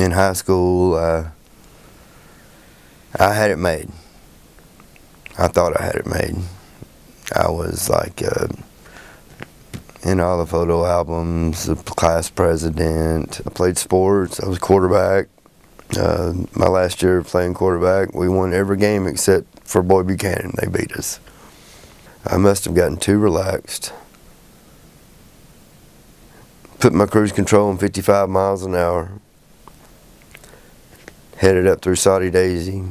In high school, I had it made. I thought I had it made. I was like in all the photo albums, the class president. I played sports. I was quarterback. My last year playing quarterback, we won every game except for Boy Buchanan. They beat us. I must have gotten too relaxed. Put my cruise control on 55 miles an hour. Headed up through Saudi Daisy.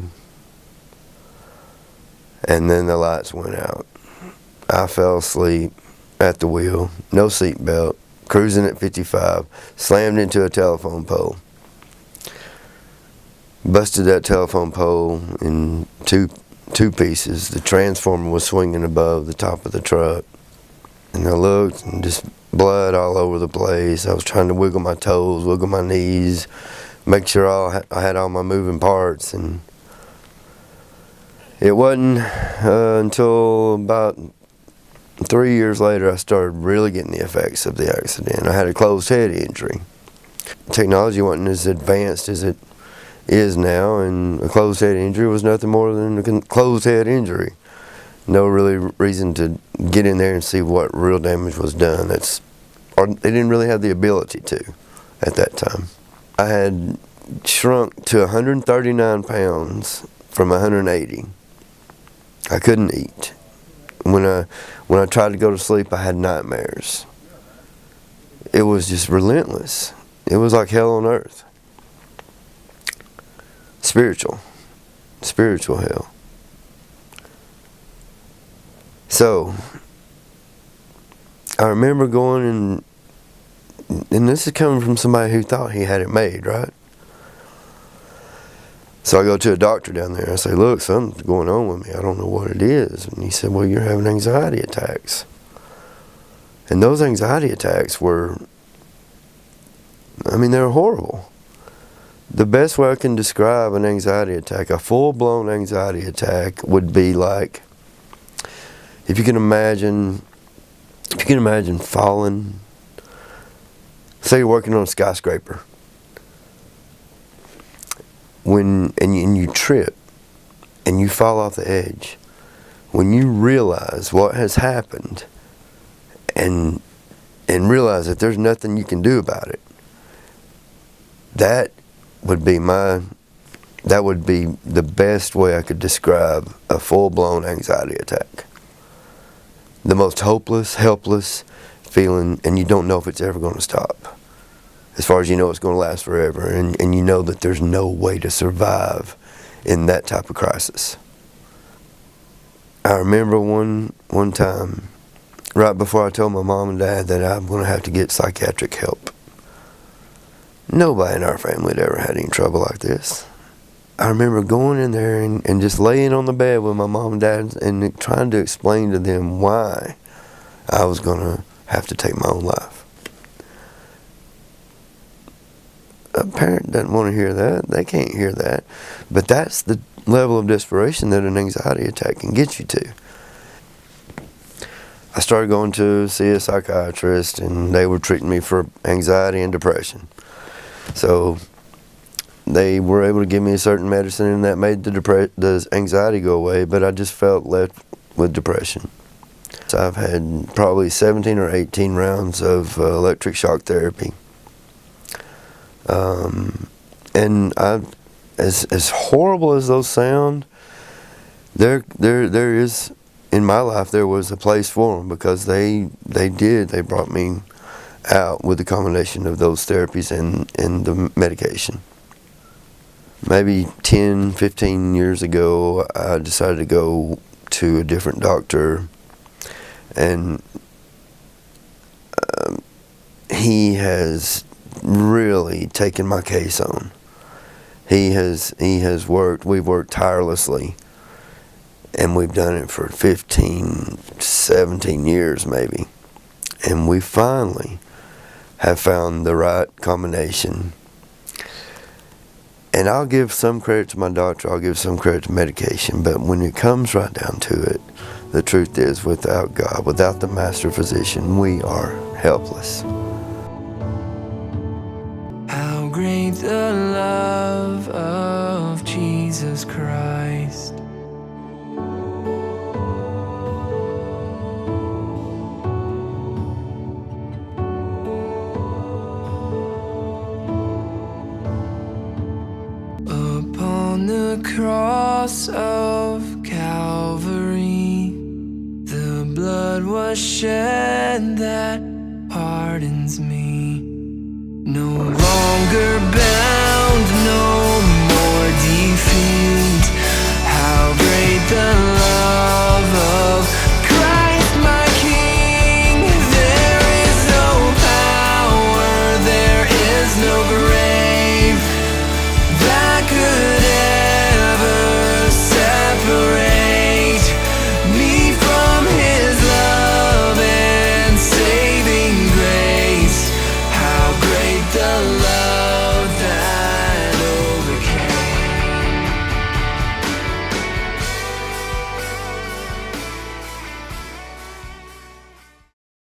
And then the lights went out. I fell asleep at the wheel, no seat belt, cruising at 55, slammed into a telephone pole. Busted that telephone pole in two pieces. The transformer was swinging above the top of the truck. And I looked, and just blood all over the place. I was trying to wiggle my toes, wiggle my knees, make sure I had all my moving parts. And it wasn't until about 3 years later I started really getting the effects of the accident. I had a closed head injury. Technology wasn't as advanced as it is now, and a closed head injury was nothing more than a closed head injury. No really reason to get in there and see what real damage was done. Or they didn't really have the ability to at that time. I had shrunk to 139 pounds from 180. I couldn't eat. When I tried to go to sleep, I had nightmares. It was just relentless. It was like hell on earth. Spiritual hell. So, I remember going and this is coming from somebody who thought he had it made, right? So I go to a doctor down there. I say, look, something's going on with me. I don't know what it is. And he said, well, you're having anxiety attacks. And those anxiety attacks were, they were horrible. The best way I can describe an anxiety attack, a full-blown anxiety attack, would be like, if you can imagine falling, say you're working on a skyscraper, and you trip and you fall off the edge, when you realize what has happened and realize that there's nothing you can do about it, that would be the best way I could describe a full-blown anxiety attack. The most hopeless, helpless feeling, and you don't know if it's ever going to stop. As far as you know, it's going to last forever, and you know that there's no way to survive in that type of crisis. I remember one time, right before I told my mom and dad that I'm going to have to get psychiatric help. Nobody in our family had ever had any trouble like this. I remember going in there and just laying on the bed with my mom and dad and trying to explain to them why I was going to have to take my own life. A parent doesn't want to hear that. They can't hear that. But that's the level of desperation that an anxiety attack can get you to. I started going to see a psychiatrist, and they were treating me for anxiety and depression. So they were able to give me a certain medicine, and that made the anxiety go away, but I just felt left with depression. So I've had probably 17 or 18 rounds of electric shock therapy. And as horrible as those sound, there is, in my life, there was a place for them, because they brought me out with the combination of those therapies and the medication. Maybe 10, 15 years ago, I decided to go to a different doctor, and he has really taken my case on. We've worked tirelessly, and we've done it for 15, 17 years maybe, and we finally have found the right combination. And I'll give some credit to my doctor, I'll give some credit to medication, but when it comes right down to it, the truth is, without God, without the master physician, we are helpless. How great the love the cross of Calvary, the blood was shed that pardons me. No longer